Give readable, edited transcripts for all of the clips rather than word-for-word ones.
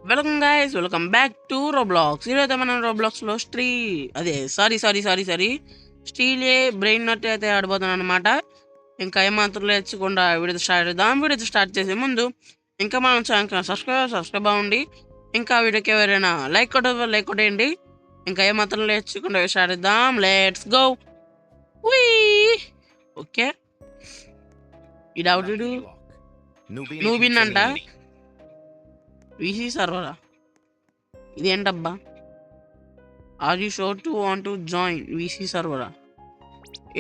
Welcome guys, welcome back to Roblox. ఈరోజు మనం రోబ్లాక్స్లో steel brain నట్ అయితే ఆడిపోతున్నాను అనమాట. ఇంకా ఏమాత్రం లేచకుండా వీడియో స్టార్ట్ చేద్దాం. వీడియో స్టార్ట్ చేసే ముందు ఇంకా మనం ఛానల్ సబ్స్క్రైబ్ అవ్వండి. ఇంకా వీడియోకి ఎవరైనా లైక్ కొట్టేయండి. ఇంకా ఏమాత్రం లేచకుండా స్టార్ట్ చేద్దాం. Let's go. ఓకే, ఇది నూబిన్ అంట. వీసీ సర్వరా ఇదేంటబ్బా? Are you sure to want to join VC సర్వరా?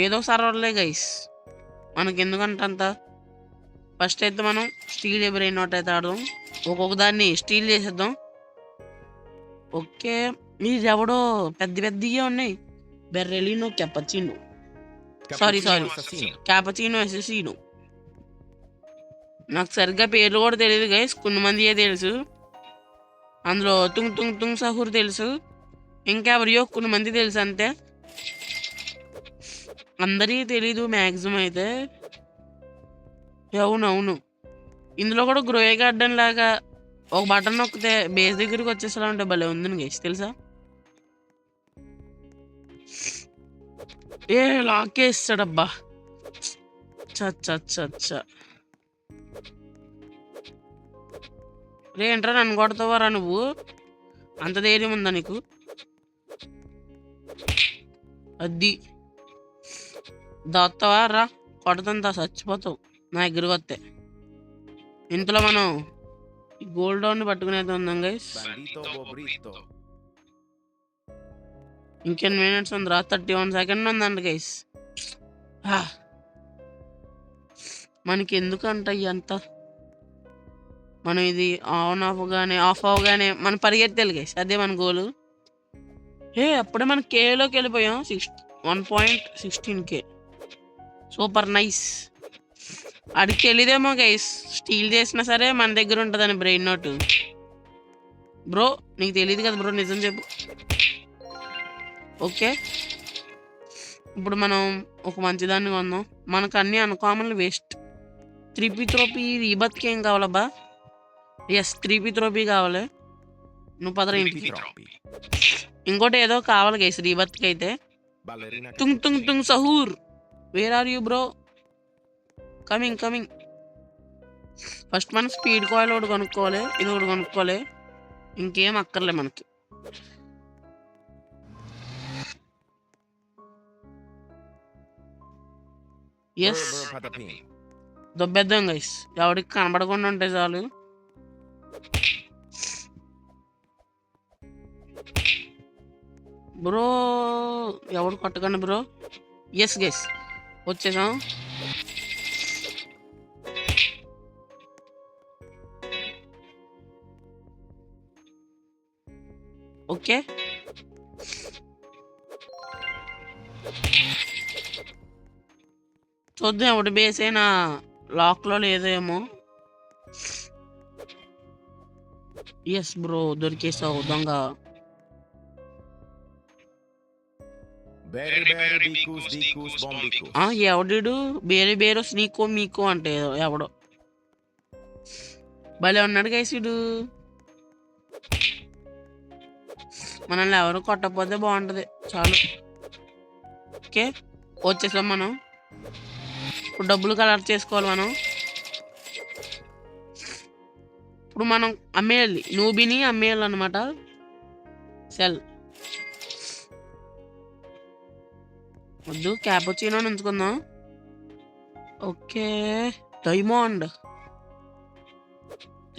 ఏదో సర్వర్లే గైస్, మనకి ఎందుకంటే అంత. ఫస్ట్ అయితే మనం స్టీల్ బ్రెయిన్ నోట్ అయితే ఆడదాం. ఒక్కొక్క దాన్ని స్టీల్ చేసేద్దాం. ఓకే, ఇది ఎవడో పెద్దగా ఉన్నాయి. బెర్రెలినో క్యాపచినో క్యాపచినో ఎసెసినో. నాకు సరిగ్గా పేర్లు కూడా తెలియదు గైస్, కొన్ని మందియే తెలుసు. అందులో తుంగ్ సహూర్ తెలుసు, ఇంకెవరియో కొన్ని మంది తెలుసు అంతే. అందరికీ తెలీదు మ్యాక్సిమం అయితే. అవును, ఇందులో కూడా గ్రోయే గార్డెన్ లాగా ఒక బటన్ నొక్కితే బేస్ దగ్గరికి వచ్చేసేలా ఉంటే భలే ఉంది గైస్, తెలుసా? ఏ లాకేస్తాడబ్బా. చ రే ఏంట్రా, నన్ను కొడతావారా నువ్వు? అంత ధైర్యం ఉందా నీకు? అది దాస్తావా? రా, కొడతంతా చచ్చిపోతావు నా దగ్గరికి వస్తే. ఇంతలో మనం ఈ గోల్డ్ డౌన్ పట్టుకునేది ఉందాం గైస్. ఇంకెన్ని మినిట్స్ ఉందిరా? 31 సెకండ్ ఉందండి గైస్. మనకి ఎందుకంట అంత? మనం ఇది ఆఫ్ అవగానే మనం పరిగెత్తాలి గైస్, అదే మన గోలు. అప్పుడే మనం కేలోకి వెళ్ళిపోయాం. 1.16K. Super nice. అడికి తెలియదేమో గైస్, స్టీల్ చేసినా సరే మన దగ్గర ఉంటుందని బ్రెయిన్ నోట్. బ్రో నీకు తెలియదు కదా బ్రో, నిజం చెప్పు. ఓకే, ఇప్పుడు మనం ఒక మంచిదాన్ని కొందాం. మనకు అన్ని అన్కామన్లు వేస్ట్. 3P త్రోపీ రీబత్కి ఏం కావాలబ్బా? ఎస్, 3P త్రోపీ కావాలి. నువ్వు పదరా ఇంటికి. ఇంకోటి ఏదో కావాలి గైస్ రీబత్కి అయితే. Tung Sahur, where are you bro? Coming. First మనం స్పీడ్ కాయిల్ ఒకటి కొనుక్కోవాలి, ఇది ఒకటి కొనుక్కోవాలి. ఇంకేం అక్కర్లే మనకి. ఎస్, దొబ్బేద్దాం గైస్. ఎవరికి కనబడకుండా ఉంటే చాలు. బ్రో ఎవడు కొట్టకండి బ్రో. ఎస్ గైస్, వచ్చేసాం. ఓకే, చూద్దాం ఒకటి బేస్ అయినా లాక్లో లేదేమో. ఎస్ బ్రో, దొరికేసావు దొంగ. ఎవడు బేరు స్నీకో మీకో అంటే ఎవడో భలే ఉన్నాడు గైసుడు. మనల్ని ఎవరు కొట్టకపోతే బాగుంటుంది చాలు. ఓకే, వచ్చేసాం మనం. ఇప్పుడు డబ్బులు కలెక్ట్ చేసుకోవాలి మనం. ఇప్పుడు మనం అమ్మేయాలి, నూబిని అమ్మేయాలి అనమాట. సెల్ వద్దు, క్యాపుచినో ఉంచుకుందాం. ఓకే, డైమండ్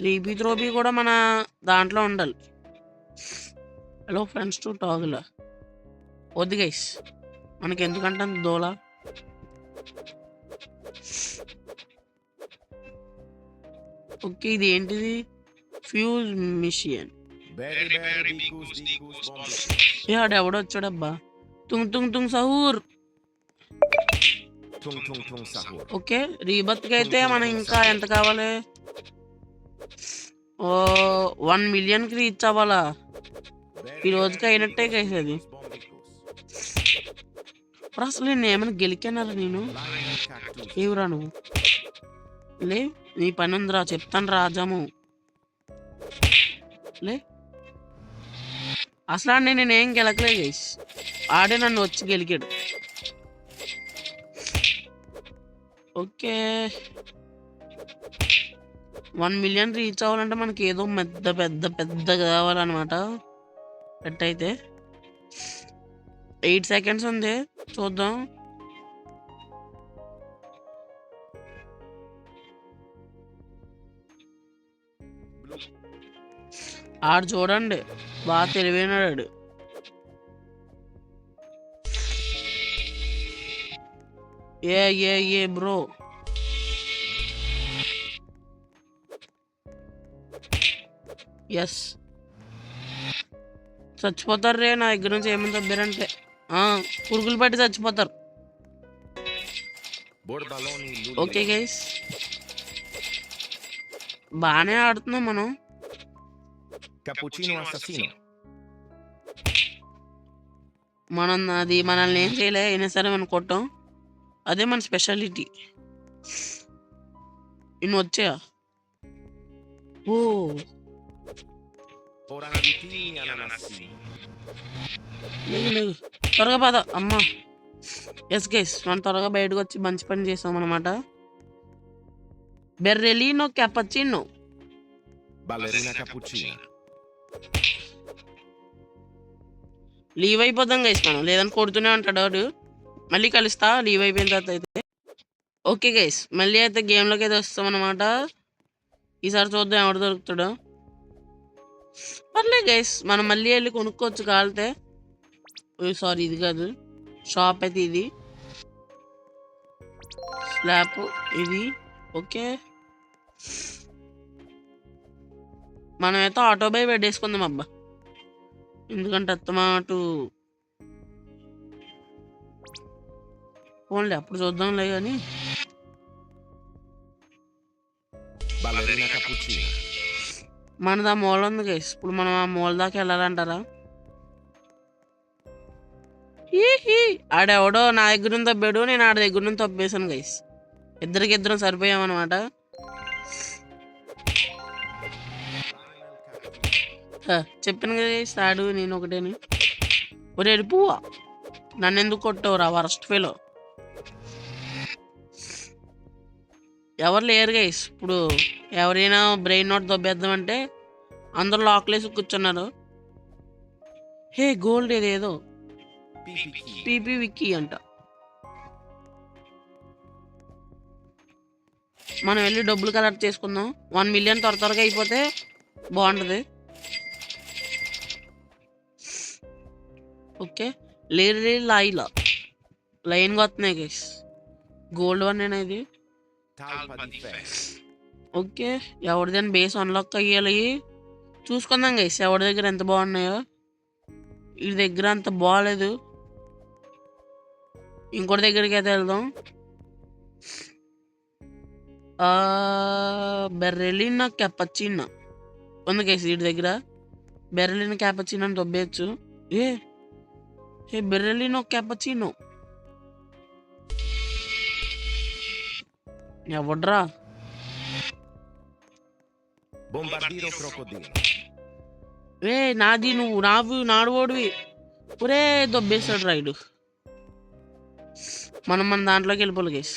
3P త్రోపీ కూడా మన దాంట్లో ఉండాలి. హలో ఫ్రెండ్స్ టు టాగుల వద్దు గైస్, మనకి ఎందుకంటే అంత దోల. ఓకే, ఇది ఏంటిది? Fuse mission. ఎవడో వచ్చాడబ్బా. తుంగ్ సహూర్. ఓకే, రీబత్కి అయితే మనం ఇంకా ఎంత కావాలి? 1 మిలియన్కి రీచ్ అవ్వాలా? ఈ రోజుకి అయినట్టే గైస్ అది. అసలు నేను ఏమైనా గెలికానారా? నేను ఏవురా నువ్వు? లే, నీ పని ఉందిరా, చెప్తాను రాజాము. లే అసలు ఆడిని నేనేం గెలకలే గైస్, ఆడే నన్ను వచ్చి గెలికాడు. ఓకే 1 మిలియన్ రీచ్ అవ్వాలంటే మనకి ఏదో పెద్ద పెద్ద పెద్ద కావాలన్నమాట. ఎట్టయితే 8 సెకండ్స్ ఉంది, చూద్దాం. ఆడు చూడండి బాగా తెలివైనాడు. ఏ బ్రో ఎస్ చచ్చిపోతారు రే నా దగ్గర నుంచి ఏమైనా తగ్గారంటే. పురుగులు పట్టి చచ్చిపోతారు. ఓకే గైస్ బాగానే ఆడుతున్నాం మనం. మనం అది మనల్ని ఏం చేయలే, అయినా సరే మనం కొట్టాం, అదే మన స్పెషాలిటీ. ఇన్ని వచ్చాయా? ఓ లేదు త్వరగా పద అమ్మా. ఎస్ గైస్ మనం త్వరగా బయటకు వచ్చి మంచి పని చేసాం అనమాట. బెర్రెలినో క్యాపచినో లీవ్ అయిపోదాం గైస్ మనం, లేదని కొడుతూనే ఉంటాడు వాడు. మళ్ళీ కలుస్తా లీవ్ అయిపోయిన తర్వాత అయితే. ఓకే గైస్ మళ్ళీ అయితే గేమ్లోకి అయితే వస్తాం అనమాట. ఈసారి చూద్దాం ఎవడు దొరుకుతాడో. పర్లేదు గైస్ మనం మళ్ళీ వెళ్ళి కొనుక్కోవచ్చు కాలితే. సారీ ఇది కాదు షాప్ అయితే, ఇది స్లాప్ ఇది. ఓకే మనమైతే ఆటో బై పెట్టేసుకుందాం అబ్బా, ఎందుకంటే అత్తమాటు పోన్లే అప్పుడు చూద్దాంలే. కానీ మనది ఆ మూల ఉంది గైస్, ఇప్పుడు మనం ఆ మూల దాకా వెళ్ళాలంటారా? ఆడెవడో నా దగ్గర నుంచి తప్పాడు, నేను ఆడ దగ్గర నుంచి తప్పేశాను గైస్. ఇద్దరికిద్దరం సరిపోయామన్నమాట. చెప్పాను కదా గైస్ ఆడు నేను ఒకటేని. ఒరే పువ్వా నన్ను ఎందుకు కొట్టావురా వరస్ట్ ఫెలో. ఎవరు లేరు గైస్, ఇప్పుడు ఎవరైనా బ్రెయిన్ నోట్ దొబ్బేద్దామంటే అందరూ లాక్లేసి కూర్చున్నారు. హే గోల్డ్ ఏదేదో పీపీ విక్కీ అంట. మనం వెళ్ళి డబ్బులు కలెక్ట్ చేసుకుందాం. 1 మిలియన్ త్వరగా అయిపోతే బాగుంటుంది. ఓకే లేరీ లాయిలా లైన్గా వస్తున్నాయి గైస్. గోల్డ్ 1 ఇది. ఓకే ఎవరిదైనా బేస్ అన్లాక్ అయ్యాలి, చూసుకుందాం గైస్ ఎవరి దగ్గర ఎంత బాగున్నాయో. ఈ దగ్గర అంత బాగాలేదు, ఇంకోటి దగ్గరికి అయితే వెళ్దాం. బెర్రెలినా క్యాపచినో ఉంది గైస్ వీటి దగ్గర. బెర్రెలినా క్యాపచినో అని దొబ్బేయచ్చు. ఏ బెర్రెలినో క్యాపచినో ఎవడ్రా? నాది నువ్వు నాడు ఓడివి. ఒరే దొబ్బేస్తాడు రైడు. మనం మన దాంట్లోకి వెళ్ళిపోవాలి గైస్.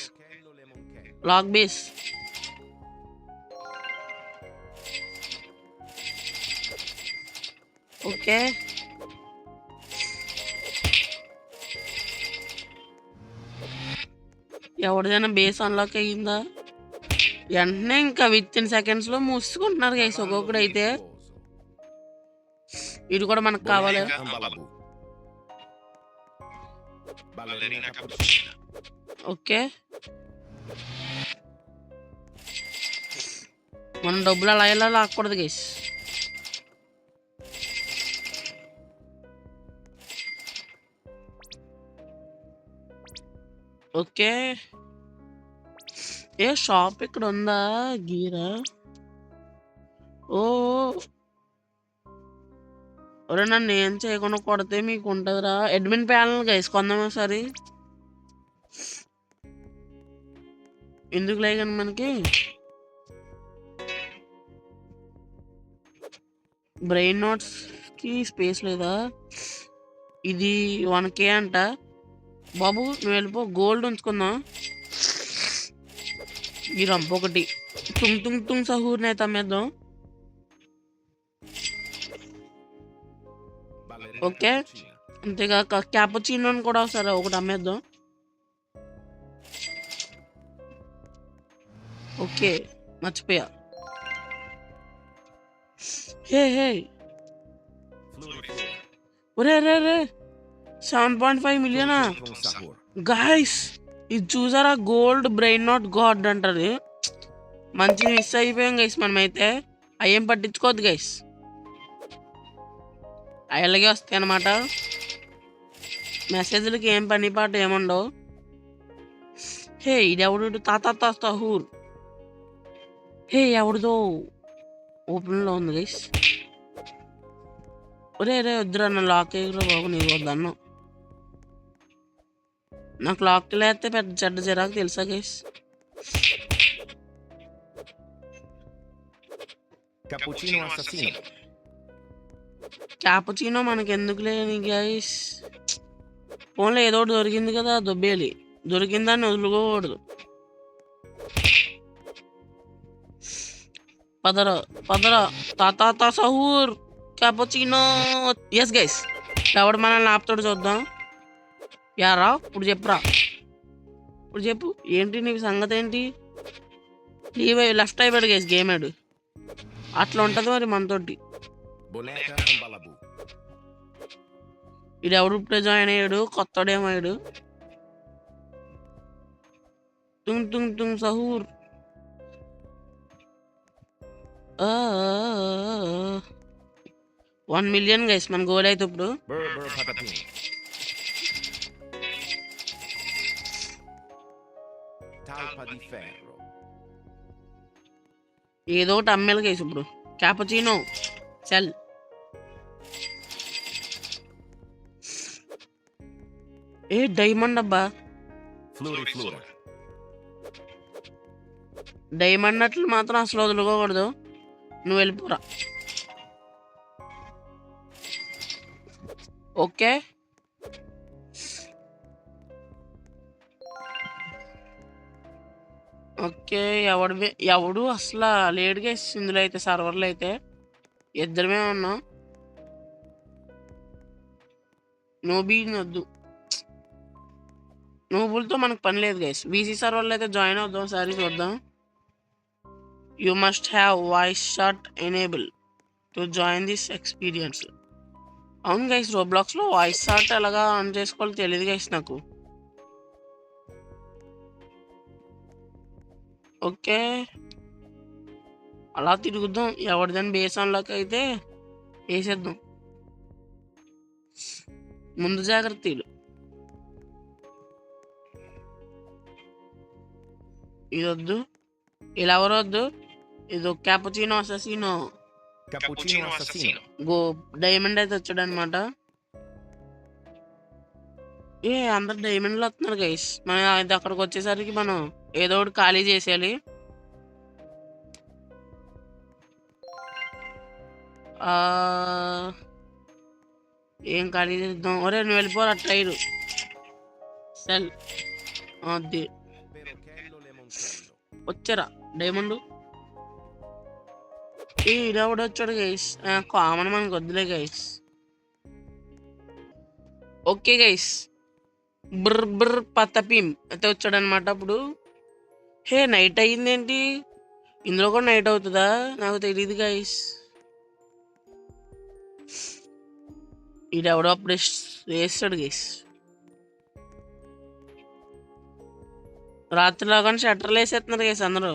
లాక్ బేస్ ఓకే ఎవరిదైనా బేస్ అన్లాక్ అయ్యిందా? వెంటనే ఇంకా విత్ ఇన్ సెకండ్స్లో మూసుకుంటున్నారు గైస్ ఒక్కొక్కడు అయితే. ఇది కూడా మనకు కావాలి. ఓకే మనం డబ్బులు అలా ఇలా లాక్కూడదు గైస్. ఓకే ఏ షాప్ ఇక్కడ ఉందా గీరా? ఒరే నన్ను ఏం చేయకుండా కొడితే మీకు ఉంటుందిరా. అడ్మిన్ ప్యానల్ గైస్ కొందామా సరే, ఎందుకు లేదని మనకి. బ్రెయిన్ నోట్స్కి స్పేస్ లేదా? ఇది 1K అంట. బాబు నువ్వు వెళ్ళిపో, గోల్డ్ ఉంచుకుందాం. ఈ రంప ఒకటి తుంగ్ తుంగ్ తుంగ్ సహూర్ని అయితే అమ్మేద్దాం. ఓకే, అంతేగాక క్యాపుచినోని కూడా సరే ఒకటి అమ్మేద్దాం. ఓకే, మర్చిపోయా. హే హే ఒరే రే రే 7.5 మిలియనా గాయస్? ఇది చూసారా, గోల్డ్ బ్రెయిన్ నాట్ గాడ్ అంటారు. మంచి మిస్ అయిపోయాం గైస్ మనమైతే. అయ్యేం పట్టించుకోవద్దు గైస్, అలాగే వస్తాయి అన్నమాట. మెసేజ్లకి ఏం పని పాట ఏముండవు. హే ఇది ఎవడు? తాత సహూర్. హే ఎవరిదో ఓపెన్లో ఉంది గైస్. ఒరే రే వద్దురా, నా లాక్ ఎగురా బాబు, నీకు వద్దన్ను. నాకు లాక్ లేస్తే పెద్ద చెడ్డ జరాకు తెలుసా గైస్? క్యాపుచినో మనకి ఎందుకు లేని గైస్. ఫోన్లో ఏదో ఒకటి దొరికింది కదా, దొబ్బేయాలి. దొరికిందాన్ని వదులుకోకూడదు. పదరా పదరా తాత సహూర్ క్యాపుచినో. ఎస్ గైస్, ఎవడు మనల్ని ఆపుతాడు చూద్దాం. యారా ఇప్పుడు చెప్పురా, ఇప్పుడు చెప్పు ఏంటి నీ సంగతి ఏంటి? లెఫ్ట్ అయిపోయాడు గైస్ గేమ్ ఆడు. అట్లా ఉంటుంది మరి మనతోటి. ఇది ఎవడు ఇప్పుడే జాయిన్ అయ్యాడు, కొత్తడేమయ్యాడు. Tung Tung Tung Sahur. 1 million guys మన గోల్ అయితే ఇప్పుడు. ఏదో ఒకటి అమ్మేలు గైస్ ఇప్పుడు. Cappuccino sell. ఏ డైమండ్ అబ్బా, డైమండ్ అట్లు మాత్రం అసలు వదులుకోకూడదు. నువ్వు వెళ్ళిపోరా. Okay, okay. ఎవడు అసలు లేడుగా ఇందులో అయితే, సర్వర్లో అయితే ఇద్దరమే ఉన్నాం. నోబీని వద్దు, నోబుల్తో మనకు పని లేదు గైస్. వీసీ సర్వర్లో అయితే జాయిన్ అవుదాం, సారీ చూద్దాం. You must have voice shot enable to join this experience. అవును గైస్, రోబ్లాక్స్లో వాయిస్ షాట్ ఎలాగా ఆన్ చేసుకోవాలో తెలియదు గైస్ నాకు. ఓకే, అలా తిరుగుద్దాం. ఎవరిదని బేస్ ఆన్లోకి అయితే వేసేద్దాం. ముందు జాగ్రత్తలు. ఇది వద్దు, ఇలా ఎవరు వద్దు. ఇది క్యాపుచినో అససినో. డైమండ్ అయితే వచ్చాడు అనమాట. అందరు డైమండ్లు వస్తున్నారు గైస్. మనం ఇది అక్కడికి వచ్చేసరికి మనం ఏదో ఒకటి ఖాళీ చేసేయాలి. ఏం ఖాళీ చేద్దాం? ఒరే నువ్వు వెళ్ళిపోరా టైరు సెల్. అది వచ్చారా డైమండ్? ఇడెవడు వచ్చాడు గైస్? కామన్ మనకు వద్దులే గైస్. ఓకే గైస్, బ్ర పతపీం అయితే వచ్చాడు అనమాట. అప్పుడు హే నైట్ అయ్యిందేంటి? ఇందులో కూడా నైట్ అవుతుందా? నాకు తెలియదు గైస్. ఈడెవడో అప్పుడు వేస్తాడు గైస్. రాత్రిలో కానీ షట్టర్లు వేసేస్తున్నారు గైస్ అందరూ.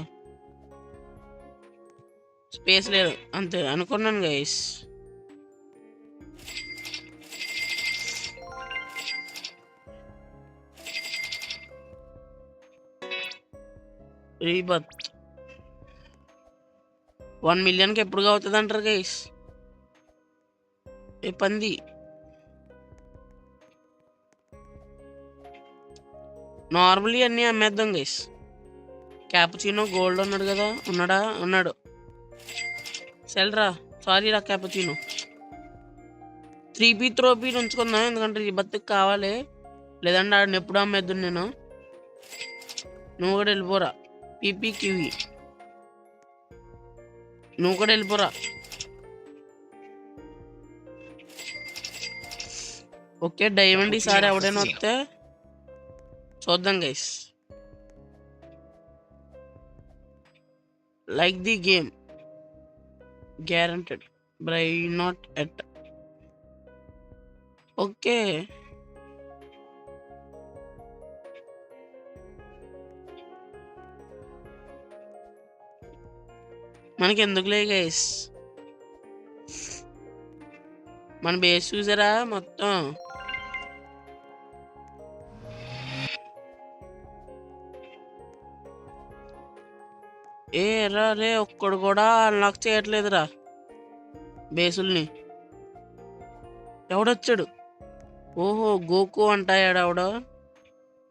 స్పేస్ లేదు అంతే అనుకున్నాను గైస్. రీబత్ 1 మిలియన్కి ఎప్పుడు అవుతుంది అంటారు గైస్? ఏ పంది నార్మల్లీ అన్నీ అమ్మేద్దాం గైస్. క్యాపుచినో గోల్డ్ ఉన్నాడు కదా, ఉన్నాడు. సెల్రా సారీ రా క్యాపుచినో. 3P త్రోపీ ఉంచుకుందాం, ఎందుకంటే రిబత్కి కావాలి. లేదంటే ఆడిని ఎప్పుడు అమ్మేద్దు నేను. నువ్వు కూడా వెళ్ళిపోరా. PPQE నువ్వు కూడా వెళ్ళిపోరా. ఓకే డైమండ్ ఈసారి ఎవడైనా వస్తే చూద్దాం guys. Like the game guaranteed by not at. Okay మనకి ఎందుకులే గైస్, మన బేస్ చూసారా మొత్తం. రే ఒక్కడు కూడా అన్లాక్ చేయట్లేదురా బేసుల్ని. ఎవడొచ్చాడు? ఓహో గోకు అంటాయాడు ఆవిడ.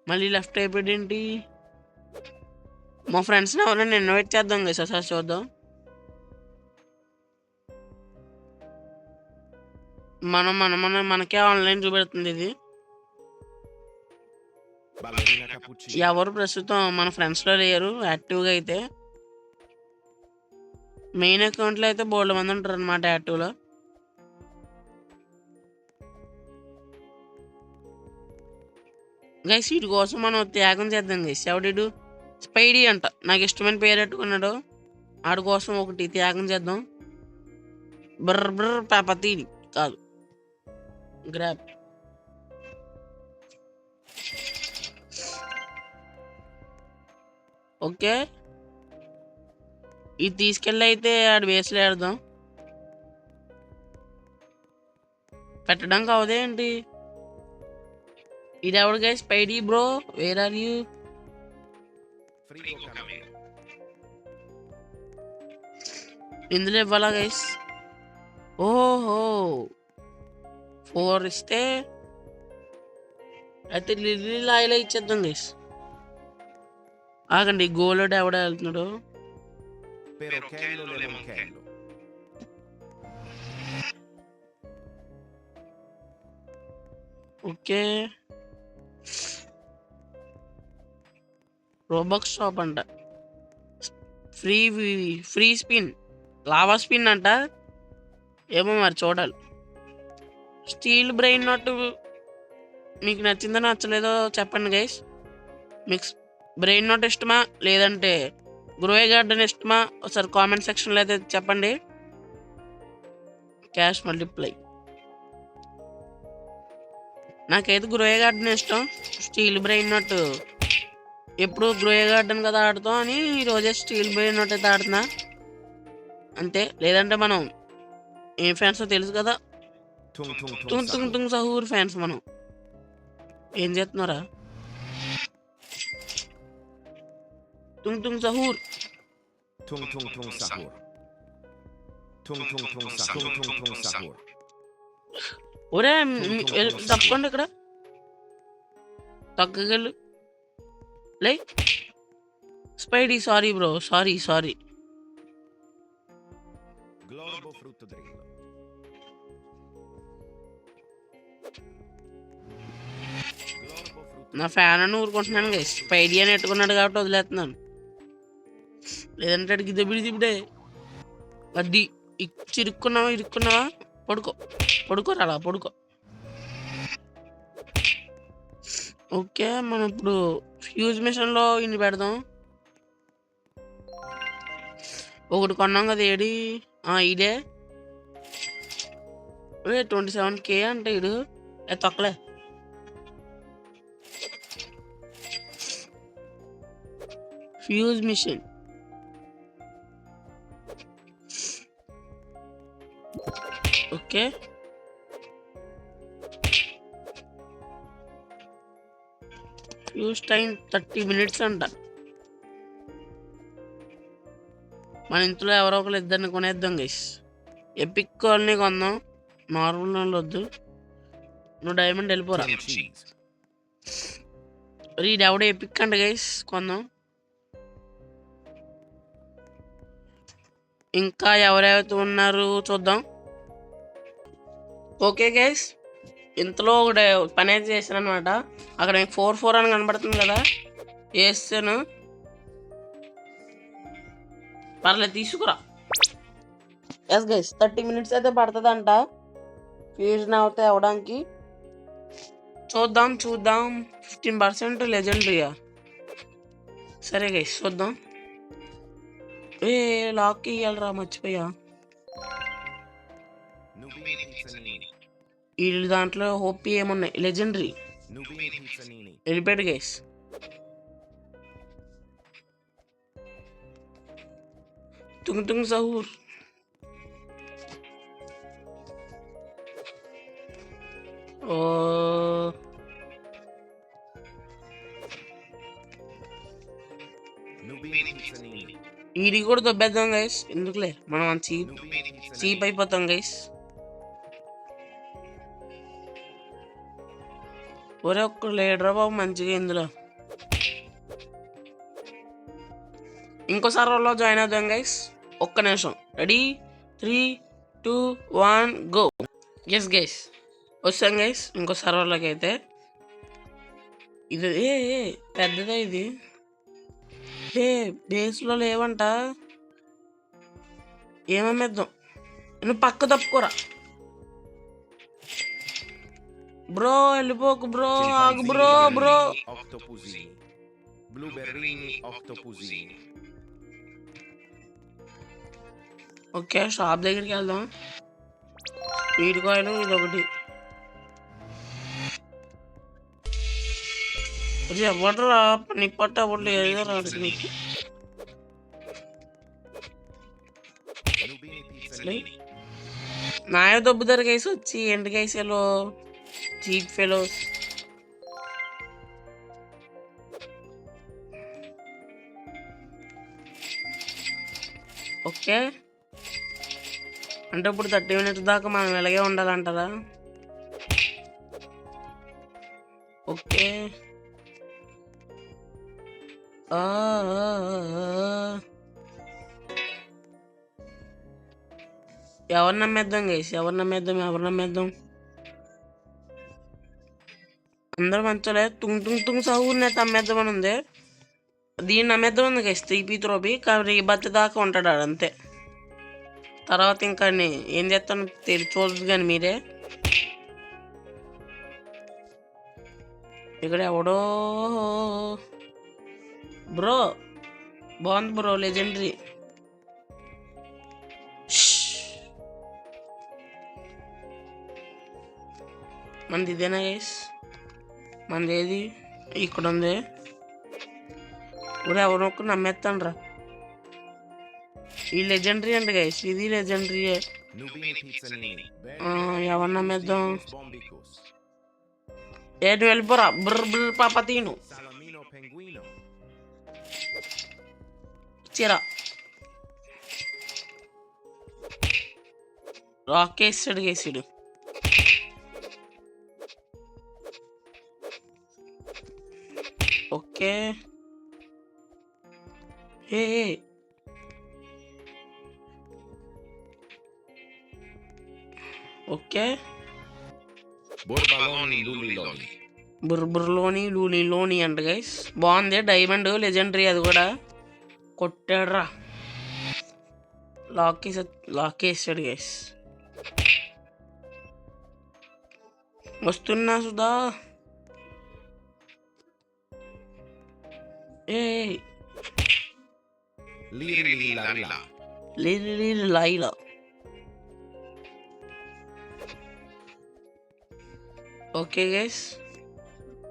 మళ్ళీ లెఫ్ట్ అయిపోయాడు ఏంటి? మా ఫ్రెండ్స్ని ఎవరైనా ఇన్వైట్ చేద్దాం కదా సార్, చూద్దాం. మనకే ఆన్లైన్ చూపెడుతుంది ఇది. ఎవరు ప్రస్తుతం మన ఫ్రెండ్స్లో లేరు యాక్టివ్గా. అయితే మెయిన్ అకౌంట్లో అయితే బోల్డ్ మంది ఉంటారు అనమాట యాక్టివ్లో. గైస్ వీటి కోసం మనం త్యాగం చేద్దాం గైస్. ఎవడు స్పైడీ అంట, నాకు ఇష్టమైన పేరు పెట్టుకున్నాడు. ఆడి కోసం ఒకటి త్యాగం చేద్దాం. బ్రర్ బ్రర్ పేపతీ కాదు, గ్రాబ్. ఓకే ఇది తీసుకెళ్ళి అయితే ఆడు వేసులు ఆడదాం. పెట్టడం కావదే ఏంటి? ఇది ఎవడు guys? Spidey bro, where are you? ఇందులో ఇవ్వాలా గైస్? ఓహో 4 ఇస్తే అయితే లిల్లీ లాయలా ఇచ్చేద్దాం గైస్. ఆగండి గోల్డ్ ఎవడ వెళ్తున్నాడు? ఓకే రోబక్స్ షాప్ అంట. ఫ్రీ స్పిన్, లావా స్పిన్ అంట. ఏమో మరి చూడాలి. స్టీల్ బ్రెయిన్ నాట్ మీకు నచ్చిందో నచ్చలేదో చెప్పండి గైస్. మీకు బ్రెయిన్ నాట్ ఇష్టమా లేదంటే గ్రోయ్ గార్డెన్ ఇష్టమా ఒకసారి కామెంట్ సెక్షన్లో అయితే చెప్పండి. Cash multiply. నాకైతే గ్రోయ్ గార్డెన్ ఇష్టం. స్టీల్ బ్రెయిన్ నాట్ ఎప్పుడు గ్రోయ్ గార్డెన్ కదా ఆడుతాం అని ఈరోజే స్టీల్ బ్రెయిన్ నాట్ అయితే ఆడుతున్నా అంతే. లేదంటే మనం ఏం ఫ్యాన్స్ తెలుసు కదా, తుంగ్ సహూర్ ఫ్యాన్స్ మనం. ఏం చేస్తున్నారా? తుంగ్ సహూర్. ఒరే తప్పకుండా ఇక్కడ తగ్గగలు లే. Spidey sorry bro, sorry. నా ఫ్యాన్ అని ఊరుకుంటున్నాను గైస్. స్పైడీ అని ఎట్టుకున్నాడు కాబట్టి వదిలేస్తున్నాను. లేదంటే అడిగి దిబిడే అది ఇరుక్కున్నావా? పడుకోరా అలా పడుకో. ఓకే మనం ఇప్పుడు ఫ్యూజ్ మిషన్లో ఇన్ని పెడదాం. ఒకటి కొన్నాం కదా, ఏడి ఇదే 27K అంటే ఇడు తొక్కలే. Fuse machine okay. Fuse time 30 minutes అంట. మన ఇంట్లో ఎవరో ఒకరు ఇద్దరిని కొనేద్దాం గైస్. ఎపిక్ కాలనీ కొందాం, నార్మల్ వాళ్ళు వద్దు. నువ్వు డైమండ్ వెళ్ళిపోరా. ఇది ఎవడో ఎపిక్ అంట గైస్, కొందాం. ఇంకా ఎవరైతే ఉన్నారు చూద్దాం. ఓకే గైస్, ఇంతలో ఒకటి పని అయితే చేశాను అనమాట. అక్కడ 4-4 అని కనబడుతుంది కదా, వేస్తాను. పర్లేదు తీసుకురా. ఎస్ గైస్, 30 minutes అయితే పడుతుందంట ఫ్యూజన్ అవుతే అవడానికి. చూద్దాం 15% లెజెండరీయా. సరే గైస్ చూద్దాం. లాక్ ఇయ్యాలరా, మర్చిపోయా. వీళ్ళు దాంట్లో హోపీ ఏమున్నాయి, లెజెండరీ. వెళ్ళిపోయాడు గైస్. తుంగ్ సహూర్. ఓ ఈడి కూడా దొబ్బేద్దాం గైస్, ఎందుకులే మనం చీప్ అయిపోతాం గైస్. ఒరే ఒక్క లేడరా బాబు మంచిగా ఇందులో. ఇంకో సర్వర్లో జాయిన్ అవుదాం గైస్. ఒక్క నిమిషం. Ready 3, 2, 1 go. ఎస్ గైస్ వచ్చాం గైస్ ఇంకో సర్వర్లోకి అయితే. ఇది పెద్దదే ఇది. బేస్లో లేవంట, ఏమమ్మేద్దాం. నువ్వు పక్క తప్పుకోరా బ్రో, వెళ్ళిపోకు బ్రో, ఆగు బ్రో. ఓకే షాప్ దగ్గరికి వెళ్దాం. స్పీడ్ కాయిల్ ఇదొకటి. ఎవడరా నీ పట్ట ఎవరు ఏదో రాడు. నాయ దొబ్బుతారు గైస్ వచ్చి, ఎండు గైసేలో చీప్ ఫెలోస్. ఓకే అంటే ఇప్పుడు 30 minutes దాకా మనం ఇలాగే ఉండాలంటారా? ఓకే ఎవరు నమ్మేద్దాం గైస్, ఎవరు నమ్మేద్దాం. అందరూ మంచోలే. తుంగ్ సహూర్ని అయితే అమ్మేద్దామని ఉంది. దీన్ని నమ్మేద్దాం ఉంది గైస్. 3P త్రోపి కానీ బతి దాకా ఉంటాడు అంతే. తర్వాత ఇంకా ఏం చేస్తాను చూడదు కానీ మీరే. ఇక్కడ ఎవడో బ్రో బాగుంది బ్రో, లెజెండరీ. మనది ఇదేనా గైస్? మనది ఏది ఇక్కడ ఉంది. ఊరే ఎవరొక్క నమ్మేస్తాను రా. ఈ లెజెండరీ అండి గైస్, ఇది లెజెండరీయే. ఎవరు నమ్మేద్దాం? ఏడు వెళ్ళిపోరా బ్ర పాప తీను చీరా. రాకేసాడు గేసాడు. ఓకే ఓకే బుర్బుర్లోని లూలీలోని అంట గైస్. బాగుంది, డైమండ్ లెజెండరీ అది కూడా. కొట్టాడ్రా, లాక్ వేసాడు గైస్. వస్తున్నా సుధా. లైలా. ఓకే గైస్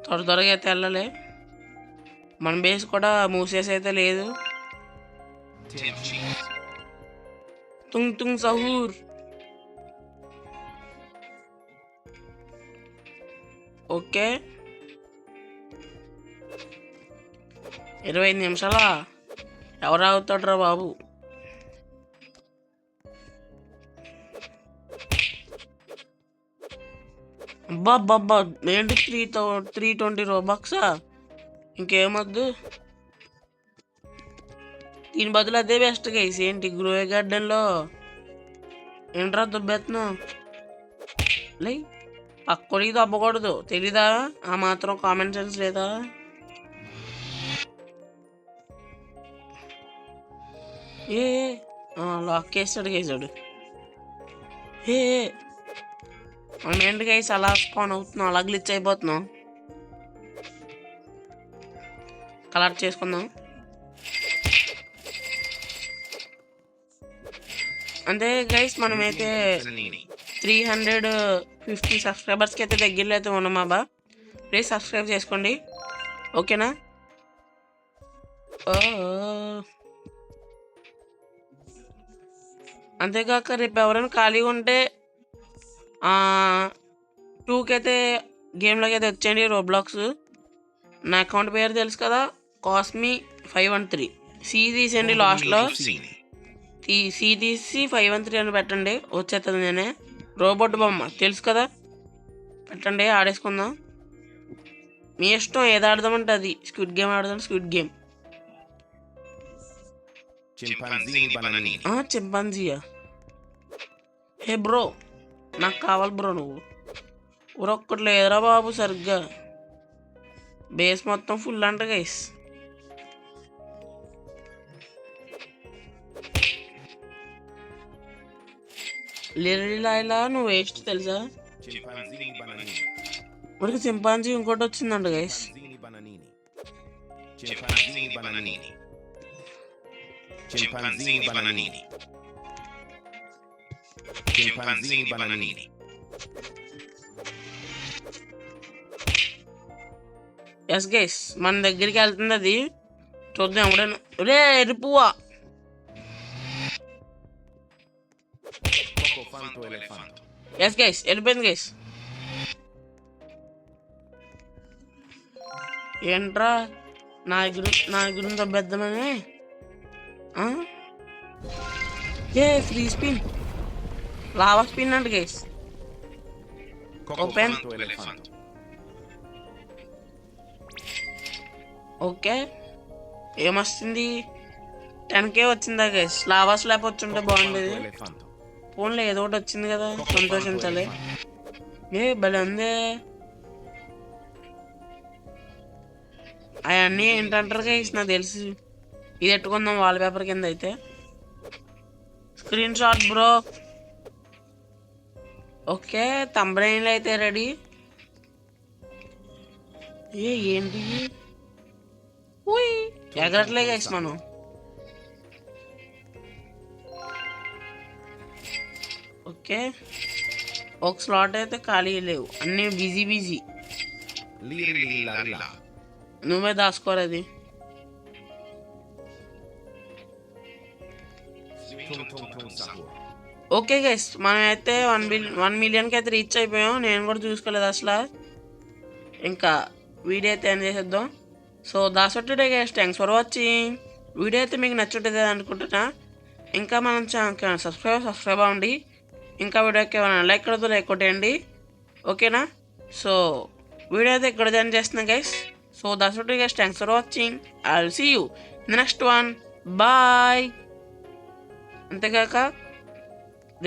త్వరగా అయితే వెళ్ళలే. మన బేస్ కూడా మూసేసి అయితే లేదు. తుంగ్ సహూర్. ఓకే 25 నిమిషాలా? ఎవరు ఆగుతాడ్రా బాబు? అబ్బా ఏంటి 320 రూబక్సా? ఇంకేమొద్దు, దీని బదులు అదే బెస్ట్ గైస్. ఏంటి గ్రో గార్డెన్లో ఏంట్రా దుబ్బెత్తున్నావు? లే పక్కడికి దబ్బకూడదు తెలీదా? ఆ మాత్రం కామన్ సెన్స్ లేదా? ఏ లాక్ వేసాడు గైసాడు. ఏ మనం ఏంటి గైస్ అలా స్పాన్ అవుతున్నాం, అలా గ్లిచ్ అయిపోతున్నాం. కలర్ చేసుకుందాం అంతే గైస్. మనమైతే 350 సబ్స్క్రైబర్స్కి అయితే దగ్గరలో అయితే ఉన్నాం అబ్బా. ప్లీజ్ సబ్స్క్రైబ్ చేసుకోండి ఓకేనా? అంతేకాక రేపు ఎవరైనా ఖాళీగా ఉంటే 2కి అయితే గేమ్లోకి అయితే వచ్చేయండి. రోబ్లాక్స్ నా అకౌంట్ పేరు తెలుసు కదా, Cosme513. సి తీసేయండి లాస్ట్లో, సి తీసి 513 అని పెట్టండి, వచ్చేస్తుంది. నేనే రోబోట్ బొమ్మ తెలుసు కదా, పెట్టండి ఆడేసుకుందాం. మీ ఇష్టం ఏది ఆడదామంటే అది. స్క్విడ్ గేమ్ ఆడదాం. స్క్విడ్ గేమ్ చింపాంజీయా? హే బ్రో నాకు కావాలి బ్రో. నువ్వు ఊరొక్కటి లేదురా బాబు సరిగ్గా. బేస్ మొత్తం ఫుల్ అంట గైస్. లిరిలాయిలా నువ్వు వేస్ట్ తెలుసా? మనకి చింపాంజీ ఇంకోటి వచ్చిందంట గైస్. ఎస్ గైస్ మన దగ్గరికి వెళ్తుంది అది. చూద్దాం ఎవడైనా. రే ఎరుపువా ఎస్ గైస్ వెళ్ళిపోయింది గైస్. ఏంట్రా నా గురించి దబ్బెద్దామని? ఏ ఫ్రీ స్పిన్, లావా స్పిన్ అంట గైస్. ఓపెన్. ఓకే ఏమొస్తుంది? 10K వచ్చిందా గైస్? లావా స్లాబ్ వచ్చుంటే బాగుండేది. ఫోన్లో ఏదో ఒకటి వచ్చింది కదా, సంతోషించాలి. భలే ఉంది. అవన్నీ ఏంటంటారు గైస్ నాకు తెలుసు. ఇది ఎట్టుకుందాం వాల్ పేపర్ కింద అయితే. Screen shot bro. ఓకే తంబ్రైన్లు అయితే రెడీ. ఏంటి ఎగరట్లే గైస్ మనం. ఓకే ఒక స్లాట్ అయితే ఖాళీ లేవు, అన్నీ బిజీ. నువ్వే దాచుకోరది. ఓకే గైస్ మనమైతే 1 మిలియన్కి అయితే రీచ్ అయిపోయాం. నేను కూడా చూసుకోలేదు అసలు. ఇంకా వీడియో అయితే ఎండ్ చేసేద్దాం. So that's what today guys, thanks for watching. Video అయితే మీకు నచ్చుంటుంది అనుకుంటున్నా. ఇంకా మనం సబ్స్క్రైబ్ అవ్వండి. ఇంకా వీడియోకి ఏమైనా లైక్ కొట్టేయండి ఓకేనా? సో వీడియో అయితే ఇక్కడ జాయిన్ చేస్తున్నాం guys. So that's what guys, thanks for watching. I will see you in the next one. Bye. అంతేకాక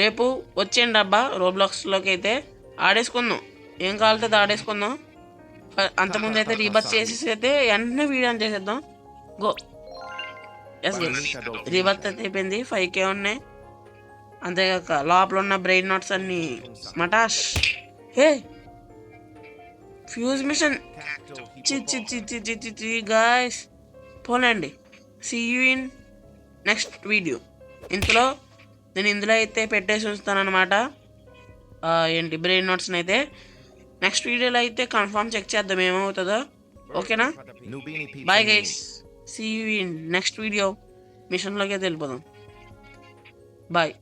రేపు వచ్చేయండి అబ్బా రోబ్లాక్స్లోకి అయితే ఆడేసుకుందాం. ఏం కావాలితే అది ఆడేసుకుందాం. అంతకుముందు అయితే రీబర్త్ చేసేసి అయితే వెంటనే వీడియో ఆన్ చేసేద్దాం. గో. ఎస్ గైస్ రీబర్త్ అయితే అయిపోయింది. 5K ఉన్నాయి. అంతేకాక లోపల ఉన్న బ్రెయిన్ నాట్స్ అన్ని మటాష్. హే ఫ్యూజ్ మిషన్ గాయస్ పోనండి. See you in next video. నేను ఇందులో అయితే పెట్టేసి ఉంచుతాను అనమాట. ఏంటి బ్రెయిన్ నాట్స్ని అయితే నెక్స్ట్ వీడియోలో అయితే కన్ఫర్మ్ చెక్ చేద్దాం ఏమవుతుందో ఓకేనా? Bye guys, see you in next video. మిషన్లోకి అయితే వెళ్ళిపోదాం. బాయ్.